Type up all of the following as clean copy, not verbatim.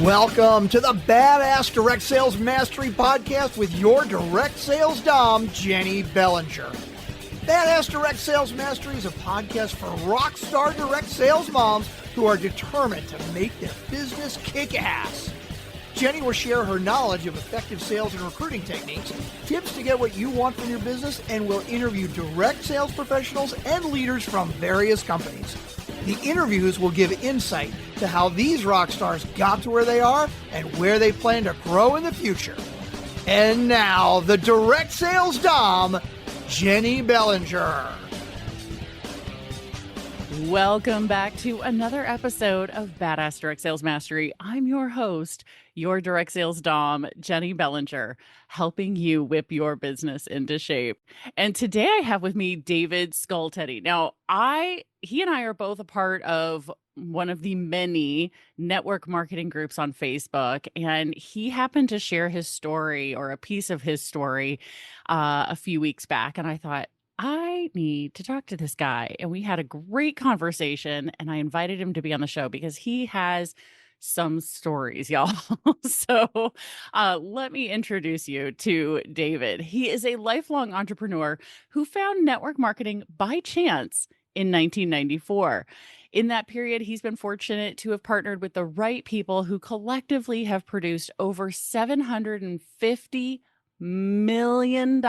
Welcome to the Badass Direct Sales Mastery Podcast with your direct sales dom, Jennie Bellinger. Badass Direct Sales Mastery is a podcast for rock star direct sales moms who are determined to make their business kick ass. Jennie will share her knowledge of effective sales and recruiting techniques, tips to get what you want from your business, and will interview direct sales professionals and leaders from various companies. The interviews will give insight to how these rock stars got to where they are and where they plan to grow in the future. And now, the direct sales dom, Jennie Bellinger. Welcome back to another episode of Badass Direct Sales Mastery. I'm your host, your direct sales dom, Jennie Bellinger, helping you whip your business into shape. And today I have with me David Skultety. Now, he and I are both a part of one of the many network marketing groups on Facebook, and he happened to share his story or a piece of his story a few weeks back, and I thought, I need to talk to this guy. And we had a great conversation, and I invited him to be on the show because he has some stories, y'all. So let me introduce you to David. He is a lifelong entrepreneur who found network marketing by chance in 1994. In that period, he's been fortunate to have partnered with the right people who collectively have produced over $750 million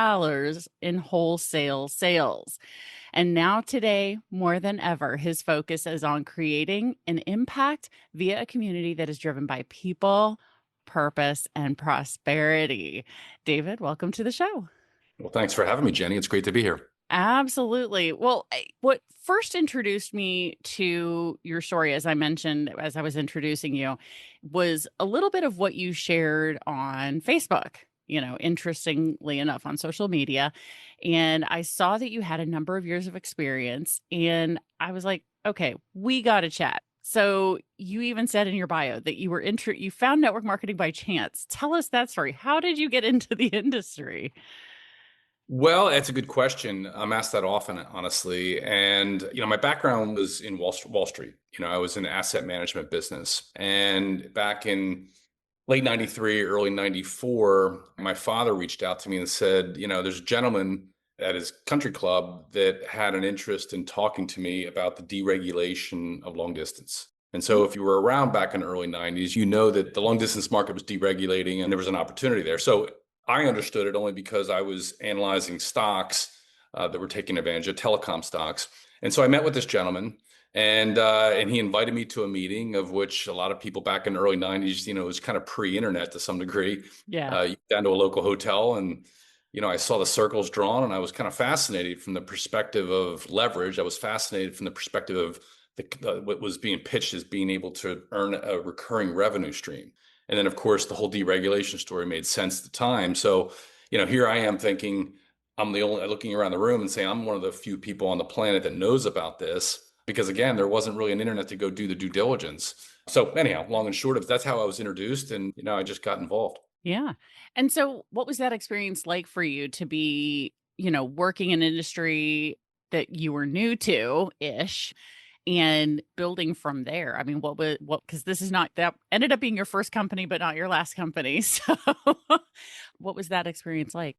in wholesale sales. And now today, more than ever, his focus is on creating an impact via a community that is driven by people, purpose, and prosperity. David, welcome to the show. Well, thanks for having me, Jennie. It's great to be here. Absolutely. Well, what first introduced me to your story, as I mentioned, as I was introducing you, was a little bit of what you shared on Facebook, interestingly enough, on social media. And I saw that you had a number of years of experience, and I was like, okay, we got to chat. So you even said in your bio that you found network marketing by chance. Tell us that story. How did you get into the industry? Well, that's a good question. I'm asked that often, honestly. And, my background was in Wall Street. I was in the asset management business. And back in late 93, early 94, my father reached out to me and said, there's a gentleman at his country club that had an interest in talking to me about the deregulation of long distance. And so if you were around back in the early 90s, you know that the long distance market was deregulating and there was an opportunity there. So I understood it only because I was analyzing stocks that were taking advantage of telecom stocks. And so I met with this gentleman, and he invited me to a meeting, of which a lot of people back in the early 90s, it was kind of pre-internet to some degree. Yeah. Down to a local hotel, and I saw the circles drawn, and I was kind of fascinated from the perspective of leverage. I was fascinated from the perspective of what was being pitched as being able to earn a recurring revenue stream. And then, of course, the whole deregulation story made sense at the time. So, here I am thinking looking around the room and saying, I'm one of the few people on the planet that knows about this, because again, there wasn't really an internet to go do the due diligence. So anyhow, long and short of that's how I was introduced, and, I just got involved. Yeah. And so what was that experience like for you to be, working in an industry that you were new to ish? And building from there. I mean, because that ended up being your first company, but not your last company. So what was that experience like?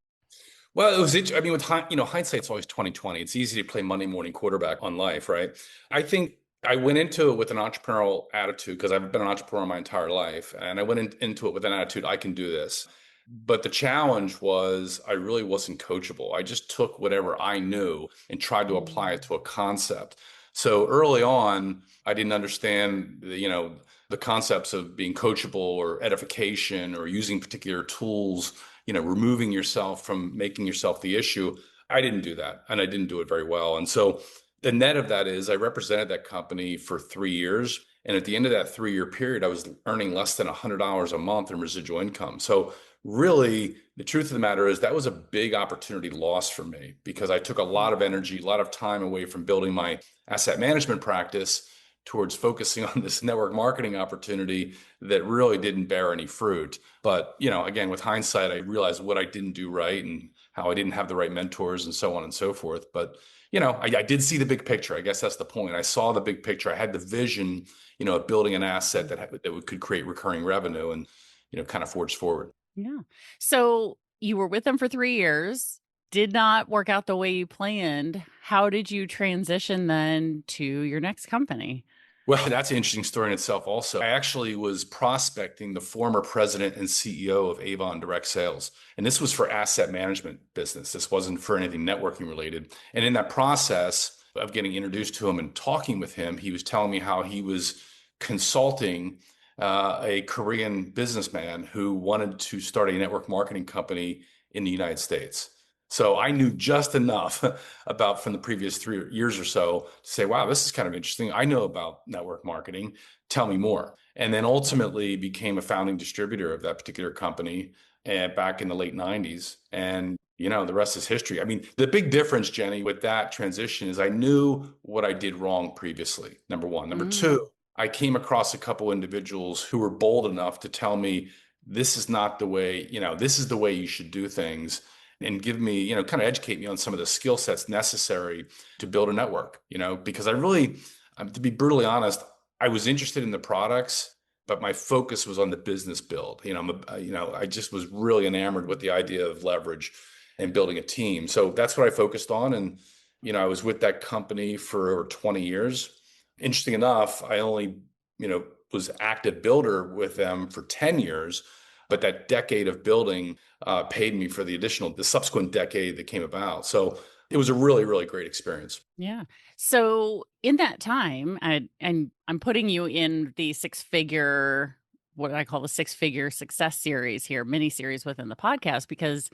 Well, it was, with hindsight's always 20/20. It's easy to play Monday morning quarterback on life, right? I think I went into it with an entrepreneurial attitude because I've been an entrepreneur my entire life. And I went into it with an attitude, I can do this. But the challenge was I really wasn't coachable. I just took whatever I knew and tried to apply it to a concept. So early on, I didn't understand, the concepts of being coachable or edification or using particular tools, removing yourself from making yourself the issue. I didn't do that, and I didn't do it very well. And so the net of that is I represented that company for 3 years. And at the end of that 3-year period, I was earning less than $100 a month in residual income. So really, the truth of the matter is that was a big opportunity loss for me, because I took a lot of energy, a lot of time away from building my asset management practice towards focusing on this network marketing opportunity that really didn't bear any fruit. But, again, with hindsight, I realized what I didn't do right and how I didn't have the right mentors and so on and so forth. But, I did see the big picture. I guess that's the point. I saw the big picture. I had the vision, of building an asset could create recurring revenue and, kind of forge forward. Yeah. So you were with them for 3 years, did not work out the way you planned. How did you transition then to your next company? Well, that's an interesting story in itself also. I actually was prospecting the former president and CEO of Avon Direct Sales. And this was for asset management business. This wasn't for anything networking related. And in that process of getting introduced to him and talking with him, he was telling me how he was consulting a Korean businessman who wanted to start a network marketing company in the United States. So I knew just enough about from the previous 3 years or so to say, wow, this is kind of interesting. I know about network marketing. Tell me more. And then ultimately became a founding distributor of that particular company back in the late 90s. And, the rest is history. I mean, the big difference, Jenny, with that transition is I knew what I did wrong previously, number one. Number two, I came across a couple individuals who were bold enough to tell me, this is not the way, this is the way you should do things, and give me, kind of educate me on some of the skill sets necessary to build a network, because I really, to be brutally honest, I was interested in the products, but my focus was on the business build. I just was really enamored with the idea of leverage and building a team. So that's what I focused on. And, I was with that company for over 20 years. Interesting enough, I only, was active builder with them for 10 years, but that decade of building paid me for the subsequent decade that came about. So it was a really, really great experience. Yeah. So in that time, and I'm putting you in the six-figure, what I call the six-figure success series here, mini series within the podcast, because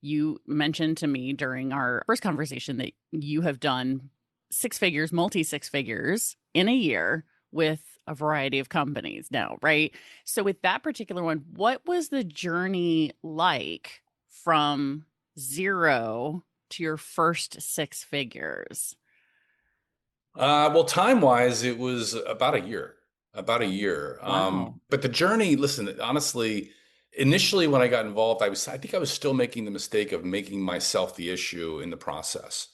you mentioned to me during our first conversation that you have done six figures, multi six figures in a year with a variety of companies now, right? So with that particular one, what was the journey like from zero to your first six figures? Well, time-wise, it was about a year, about a year. Wow. But the journey, listen, honestly, initially when I got involved, I think I was still making the mistake of making myself the issue in the process.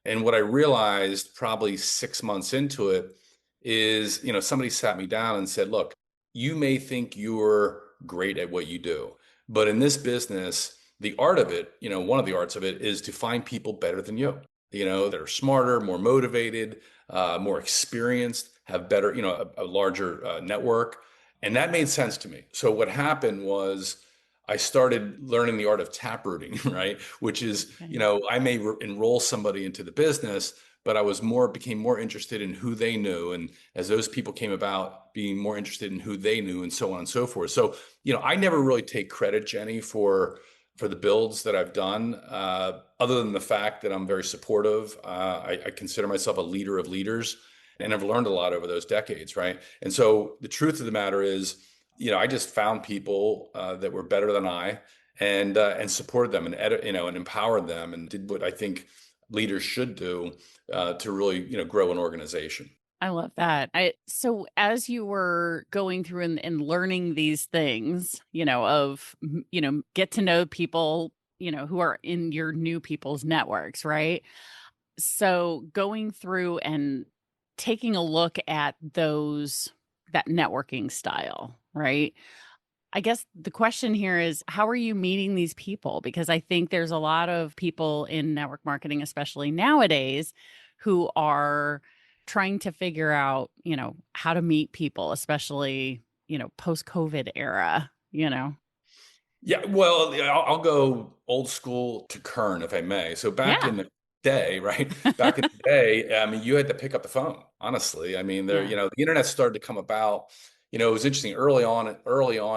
And what I realized probably 6 months into it is, somebody sat me down and said, look, you may think you're great at what you do, but in this business, the art of it, one of the arts of it is to find people better than you, that are smarter, more motivated, more experienced, have better, a larger network. And that made sense to me. So what happened was I started learning the art of taprooting, right? Which is, Okay. I may enroll somebody into the business, but became more interested in who they knew. And as those people came about, being more interested in who they knew and so on and so forth. So, I never really take credit, Jenny, for the builds that I've done, other than the fact that I'm very supportive. I consider myself a leader of leaders, and I've learned a lot over those decades, right? And so the truth of the matter is, I just found people that were better than I, and supported them and empowered them, and did what I think leaders should do to really grow an organization. I love that. So as you were going through and learning these things, get to know people, who are in your new people's networks, right? So going through and taking a look at that networking style, right? I guess the question here is, how are you meeting these people? Because I think there's a lot of people in network marketing, especially nowadays, who are trying to figure out, how to meet people, especially, post-COVID era. Yeah, well, yeah, I'll go old school to current, if I may. So back Yeah. in the day, right? Back in the day, I mean, you had to pick up the phone, honestly. I mean, Yeah. the internet started to come about. It was interesting early on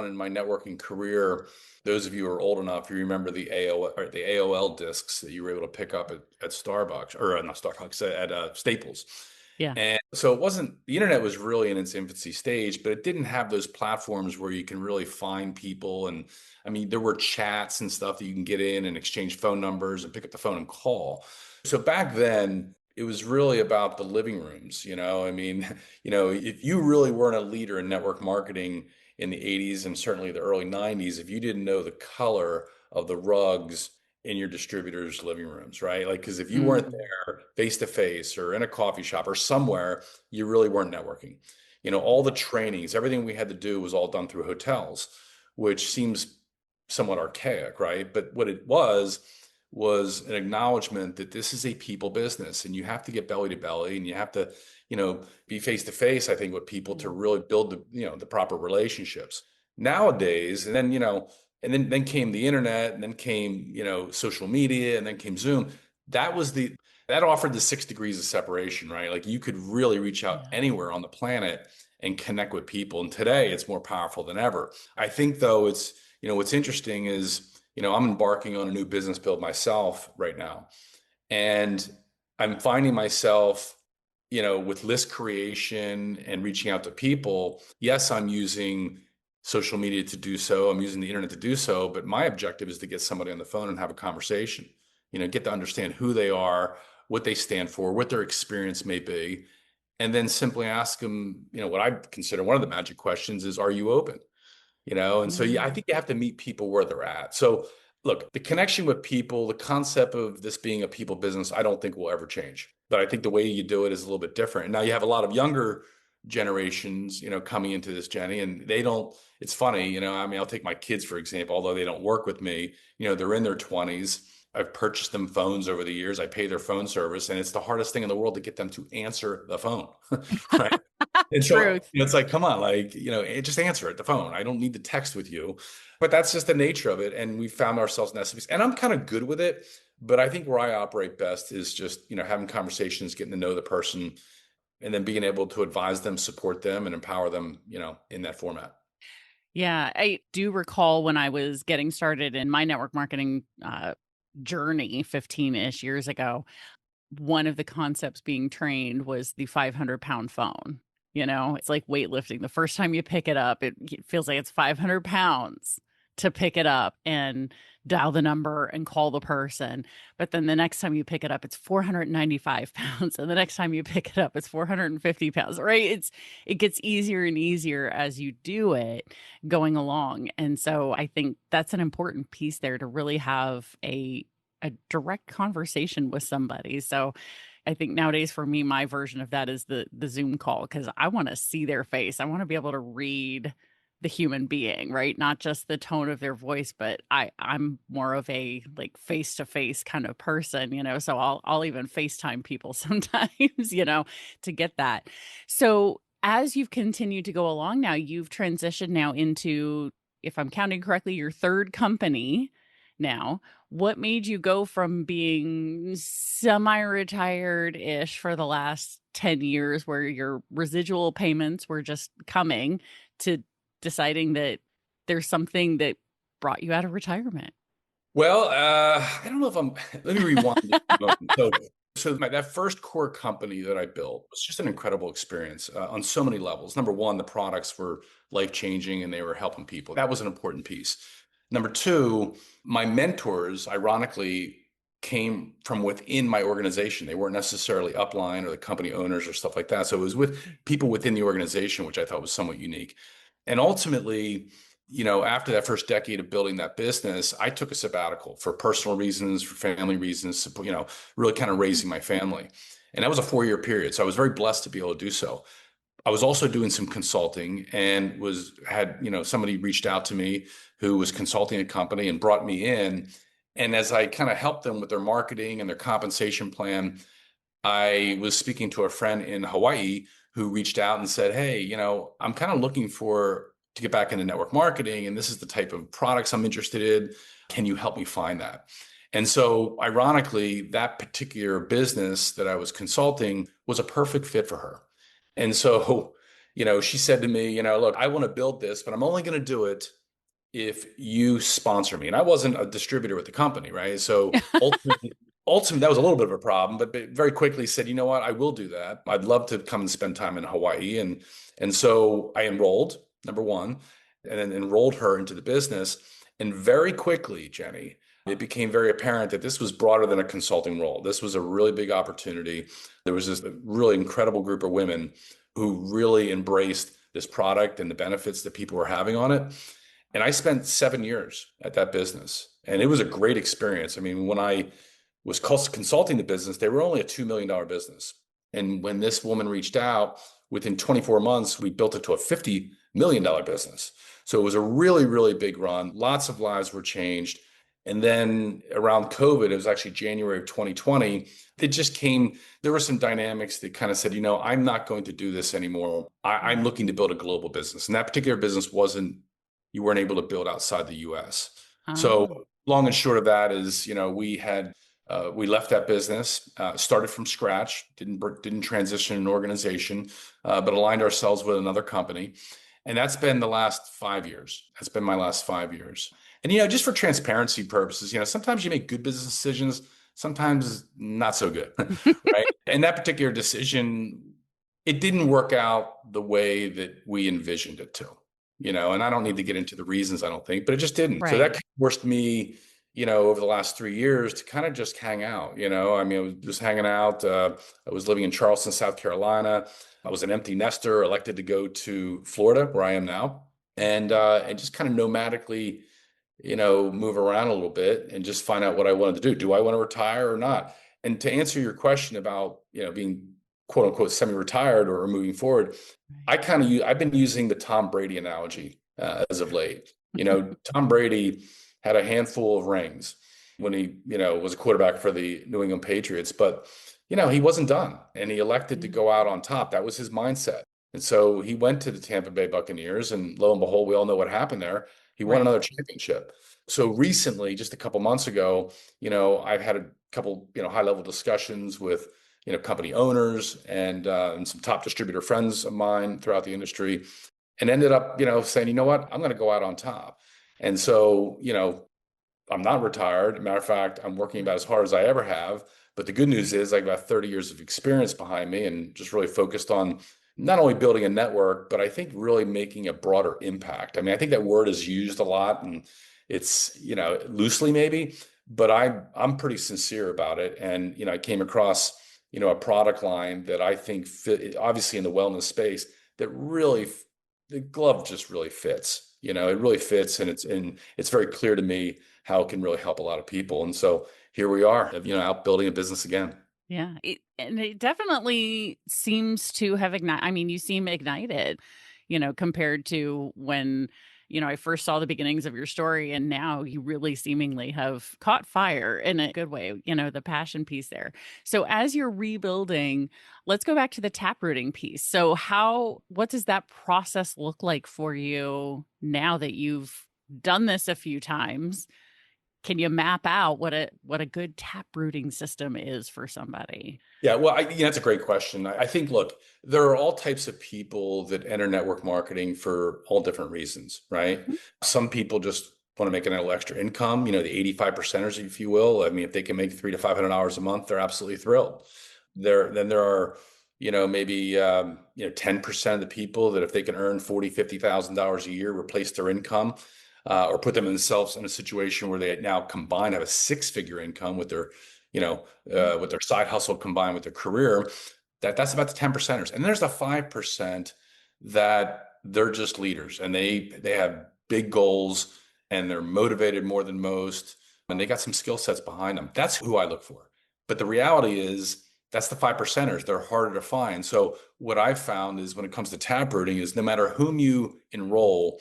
in my networking career. Those of you who are old enough, you remember the AOL discs that you were able to pick up at Starbucks, or not Starbucks, at Staples. Yeah. And so the internet was really in its infancy stage, but it didn't have those platforms where you can really find people. And I mean, there were chats and stuff that you can get in and exchange phone numbers and pick up the phone and call. So back then, it was really about the living rooms. I mean, if you really weren't a leader in network marketing in the 80s and certainly the early 90s, if you didn't know the color of the rugs in your distributors' living rooms, right? Like, because if you weren't Mm. there face to face or in a coffee shop or somewhere, you really weren't networking. All the trainings, everything we had to do was all done through hotels, which seems somewhat archaic, right? But what it was an acknowledgement that this is a people business and you have to get belly to belly and you have to, be face to face, I think, with people to really build the proper relationships. Nowadays, and then, then came the internet, and then came, social media, and then came Zoom. That offered the 6 degrees of separation, right? Like you could really reach out Yeah. anywhere on the planet and connect with people. And today it's more powerful than ever. I think though what's interesting is, I'm embarking on a new business build myself right now. And I'm finding myself, with list creation and reaching out to people. Yes, I'm using social media to do so. I'm using the internet to do so. But my objective is to get somebody on the phone and have a conversation, get to understand who they are, what they stand for, what their experience may be. And then simply ask them, what I consider one of the magic questions is, are you open? And so yeah, I Mm. think you have to meet people where they're at. So look, the connection with people, the concept of this being a people business, I don't think will ever change. But I think the way you do it is a little bit different. And now you have a lot of younger generations, coming into this, Jenny, and they don't, it's funny, I mean, I'll take my kids, for example, although they don't work with me, they're in their 20s. I've purchased them phones over the years. I pay their phone service, and it's the hardest thing in the world to get them to answer the phone, right? And so, Truth. it's like, come on, like, just answer it, the phone. I don't need to text with you. But that's just the nature of it. And we found ourselves in that space. And I'm kind of good with it. But I think where I operate best is just, having conversations, getting to know the person, and then being able to advise them, support them, and empower them, in that format. Yeah, I do recall when I was getting started in my network marketing journey 15-ish years ago, one of the concepts being trained was the 500-pound phone. It's like weightlifting. The first time you pick it up, it feels like it's 500 pounds to pick it up and dial the number and call the person. But then the next time you pick it up, it's 495 pounds. And the next time you pick it up, it's 450 pounds, right? It gets easier and easier as you do it going along. And so I think that's an important piece there, to really have a direct conversation with somebody. So I think nowadays for me, my version of that is the Zoom call, because I want to see their face. I want to be able to read the human being, right? Not just the tone of their voice, but I'm more of a like face to face kind of person, so I'll even FaceTime people sometimes, to get that. So as you've continued to go along now, you've transitioned now into, if I'm counting correctly, your third company now. What made you go from being semi-retired-ish for the last 10 years, where your residual payments were just coming, to deciding that there's something that brought you out of retirement? Well, I don't know if let me rewind just a moment. That first core company that I built was just an incredible experience on so many levels. Number one, the products were life-changing and they were helping people. That was an important piece. Number two, my mentors, ironically, came from within my organization. They weren't necessarily upline or the company owners or stuff like that. So it was with people within the organization, which I thought was somewhat unique. And ultimately, after that first decade of building that business, I took a sabbatical for personal reasons, for family reasons, really kind of raising my family. And that was a 4-year period. So I was very blessed to be able to do so. I was also doing some consulting and had somebody reached out to me who was consulting a company and brought me in. And as I kind of helped them with their marketing and their compensation plan, I was speaking to a friend in Hawaii who reached out and said, hey, I'm kind of looking to get back into network marketing, and this is the type of products I'm interested in. Can you help me find that? And so ironically, that particular business that I was consulting was a perfect fit for her. And so, she said to me, look, I want to build this, but I'm only going to do it if you sponsor me. And I wasn't a distributor with the company, right? So ultimately, that was a little bit of a problem, but very quickly said, you know what, I will do that. I'd love to come and spend time in Hawaii. And so I enrolled, number one, and then enrolled her into the business. And very quickly, Jenny, it became very apparent that this was broader than a consulting role. This was a really big opportunity. There was this really incredible group of women who really embraced this product and the benefits that people were having on it. And I spent 7 years at that business, and it was a great experience. I mean, when I was consulting the business, they were only a $2 million business. And when this woman reached out, within 24 months, we built it to a $50 million business. So it was a really, really big run. Lots of lives were changed. And then around COVID, it was actually January of 2020, it just came, there were some dynamics that kind of said, I'm not going to do this anymore. I'm looking to build a global business. And that particular business you weren't able to build outside the US. Oh, So long and short of that is, we left that business, started from scratch, didn't transition an organization, but aligned ourselves with another company. And that's been the last 5 years. That's been my last 5 years. And, just for transparency purposes, sometimes you make good business decisions, sometimes not so good, right? And that particular decision, it didn't work out the way that we envisioned it to, and I don't need to get into the reasons, I don't think, but it just didn't. So that right. forced me, over the last 3 years to kind of just hang out, I mean, I was just hanging out. I was living in Charleston, South Carolina. I was an empty nester, elected to go to Florida, where I am now, and just kind of nomadically, move around a little bit and just find out what I wanted to do. Do I want to retire or not? And to answer your question about, being quote unquote semi-retired or moving forward, I've been using the Tom Brady analogy as of late. Tom Brady had a handful of rings when he, was a quarterback for the New England Patriots, but he wasn't done, and he elected to go out on top. That was his mindset. And so he went to the Tampa Bay Buccaneers, and lo and behold, we all know what happened there. He won Right. another championship. So recently, just a couple months ago, I've had a couple, high-level discussions with, company owners and some top distributor friends of mine throughout the industry, and ended up, saying, what, I'm going to go out on top. And so, I'm not retired. Matter of fact, I'm working about as hard as I ever have. But the good news is I've got 30 years of experience behind me, and just really focused on not only building a network, but I think really making a broader impact. I mean, I think that word is used a lot, and it's, loosely maybe, but I'm pretty sincere about it. And, I came across, a product line that I think fit, obviously in the wellness space, that really, the glove just really fits. It really fits, and it's very clear to me how it can really help a lot of people. And so here we are, out building a business again. Yeah. And it definitely seems to have ignited. I mean, you seem ignited, compared to when, I first saw the beginnings of your story, and now you really seemingly have caught fire in a good way, the passion piece there. So as you're rebuilding, let's go back to the taprooting piece. So what does that process look like for you now that you've done this a few times? Can you map out what a good taprooting system is for somebody? Yeah, well, that's a great question. I think, look, there are all types of people that enter network marketing for all different reasons, right? Mhm. Some people just want to make a little extra income, the 85 percenters, if you will. I mean, if they can make $300 to $500 a month, they're absolutely thrilled. Then there are, maybe 10% of the people that if they can earn $40,000, $50,000 a year, replace their income, or put themselves in a situation where they now combine, have a six-figure income with their, with their side hustle combined with their career. That's about the 10 percenters. And there's the 5% that they're just leaders, and they have big goals, and they're motivated more than most, and they got some skill sets behind them. That's who I look for. But the reality is that's the 5 percenters. They're harder to find. So what I've found is when it comes to taprooting is no matter whom you enroll,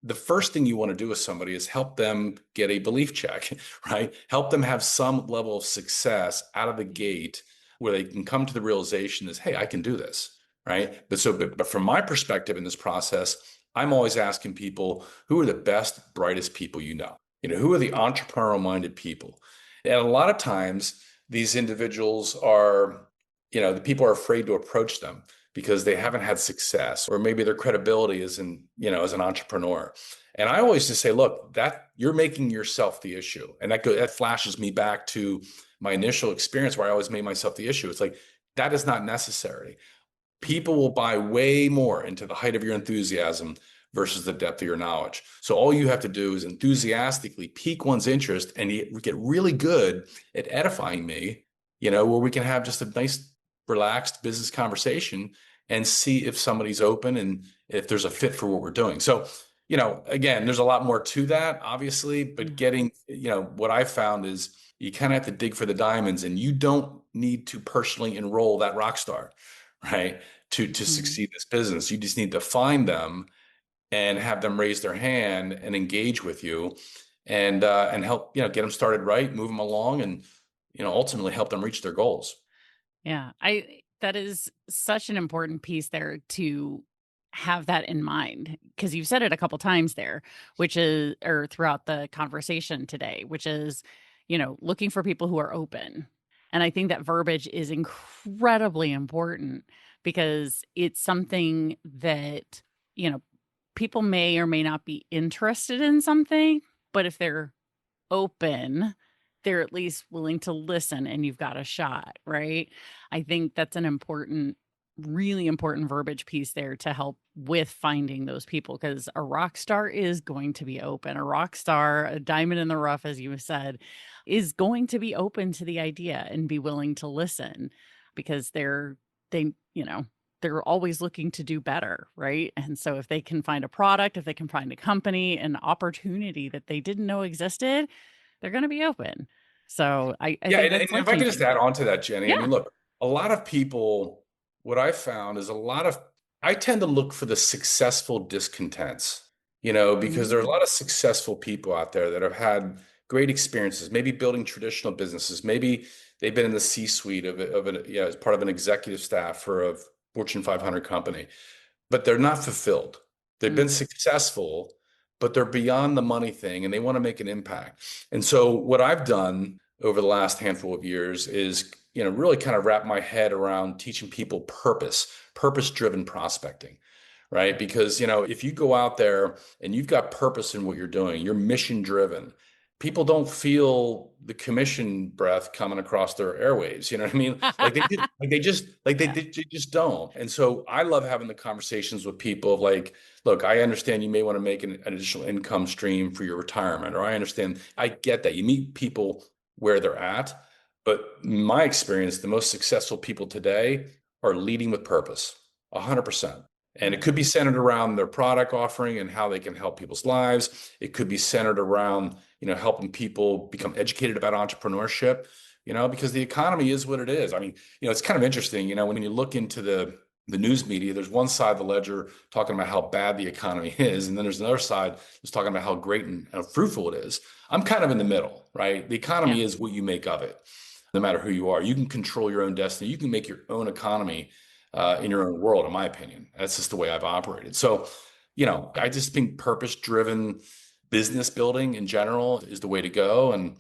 the first thing you want to do with somebody is help them get a belief check, right? Help them have some level of success out of the gate where they can come to the realization is, hey, I can do this, right? But from my perspective in this process, I'm always asking people, who are the best, brightest people you know? Who are the entrepreneurial minded people? And a lot of times these individuals are, the people are afraid to approach them because they haven't had success, or maybe their credibility isn't, as an entrepreneur. And I always just say, look, that you're making yourself the issue. And that flashes me back to my initial experience where I always made myself the issue. It's like, that is not necessary. People will buy way more into the height of your enthusiasm versus the depth of your knowledge. So all you have to do is enthusiastically pique one's interest and get really good at edifying me, where we can have just a nice, relaxed business conversation and see if somebody's open and if there's a fit for what we're doing. So, again, there's a lot more to that, obviously, but getting, what I found is you kind of have to dig for the diamonds, and you don't need to personally enroll that rock star, right? To succeed in this business. You just need to find them and have them raise their hand and engage with you and help, get them started right, move them along, and, ultimately help them reach their goals. Yeah, that is such an important piece there to have that in mind, because you've said it a couple times there, which is, or throughout the conversation today, which is, looking for people who are open. And I think that verbiage is incredibly important because it's something that, people may or may not be interested in something, but if they're open, they're at least willing to listen and you've got a shot, right? I think that's an important, really important verbiage piece there to help with finding those people, because a rock star is going to be open. A rock star, a diamond in the rough, as you said, is going to be open to the idea and be willing to listen, because they're always looking to do better, right? And so if they can find a product, if they can find a company, an opportunity that they didn't know existed, they're going to be open. So I think that's and if I could just add on to that, Jennie, Yeah. I mean, look, a lot of people, what I found is I tend to look for the successful discontents, because there are a lot of successful people out there that have had great experiences, maybe building traditional businesses. Maybe they've been in the C-suite as part of an executive staff for a Fortune 500 company, but they're not fulfilled. They've been successful, but they're beyond the money thing and they want to make an impact. And so what I've done over the last handful of years is, really kind of wrap my head around teaching people purpose-driven prospecting, right? Because, if you go out there and you've got purpose in what you're doing, you're mission-driven, people don't feel the commission breath coming across their airwaves. You know what I mean? They just don't. And so I love having the conversations with people of like, look, I understand you may want to make an additional income stream for your retirement, or I get that. You meet people where they're at, but in my experience, the most successful people today are leading with purpose, 100%. And it could be centered around their product offering and how they can help people's lives. It could be centered around, helping people become educated about entrepreneurship, because the economy is what it is. I mean, it's kind of interesting, when you look into the news media, there's one side of the ledger talking about how bad the economy is. And then there's another side that's talking about how great and how fruitful it is. I'm kind of in the middle, right? The economy is what you make of it, no matter who you are. You can control your own destiny. You can make your own economy in your own world, in my opinion. That's just the way I've operated. So, I just think purpose-driven business building in general is the way to go. And,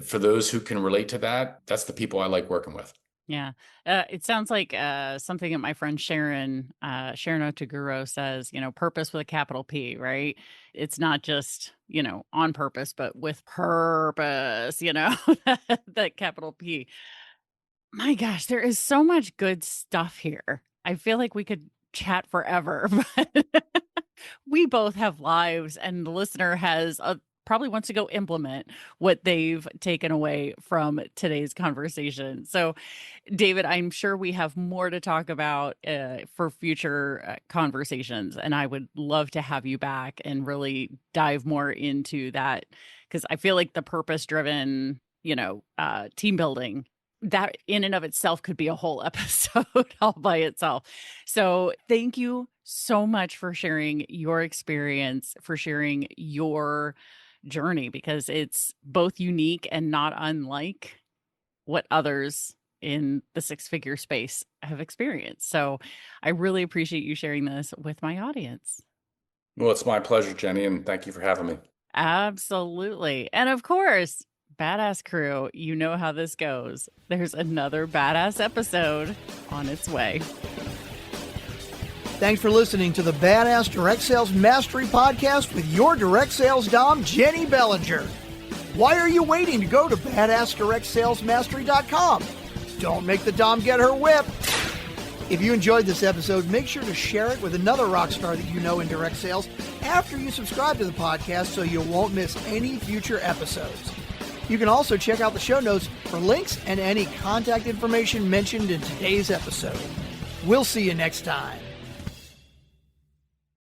for those who can relate to that, that's the people I like working with. Yeah. It sounds like something that my friend Sharon Otaguro says, purpose with a capital P, right? It's not just, on purpose, but with purpose, that capital P. My gosh, there is so much good stuff here. I feel like we could chat forever, but we both have lives, and the listener probably wants to go implement what they've taken away from today's conversation. So, David, I'm sure we have more to talk about for future conversations, and I would love to have you back and really dive more into that, because I feel like the purpose-driven, team building, that in and of itself could be a whole episode all by itself. So thank you so much for sharing your experience, for sharing your journey, because it's both unique and not unlike what others in the six-figure space have experienced. So I really appreciate you sharing this with my audience. Well, it's my pleasure, Jennie, and thank you for having me. Absolutely. And of course, Badass Crew, you know how this goes. There's another badass episode on its way. Thanks for listening to the Badass Direct Sales Mastery Podcast with your direct sales dom, Jennie Bellinger. Why are you waiting to go to badassdirectsalesmastery.com? Don't make the dom get her whip. If you enjoyed this episode, make sure to share it with another rock star that you know in direct sales after you subscribe to the podcast so you won't miss any future episodes. You can also check out the show notes for links and any contact information mentioned in today's episode. We'll see you next time.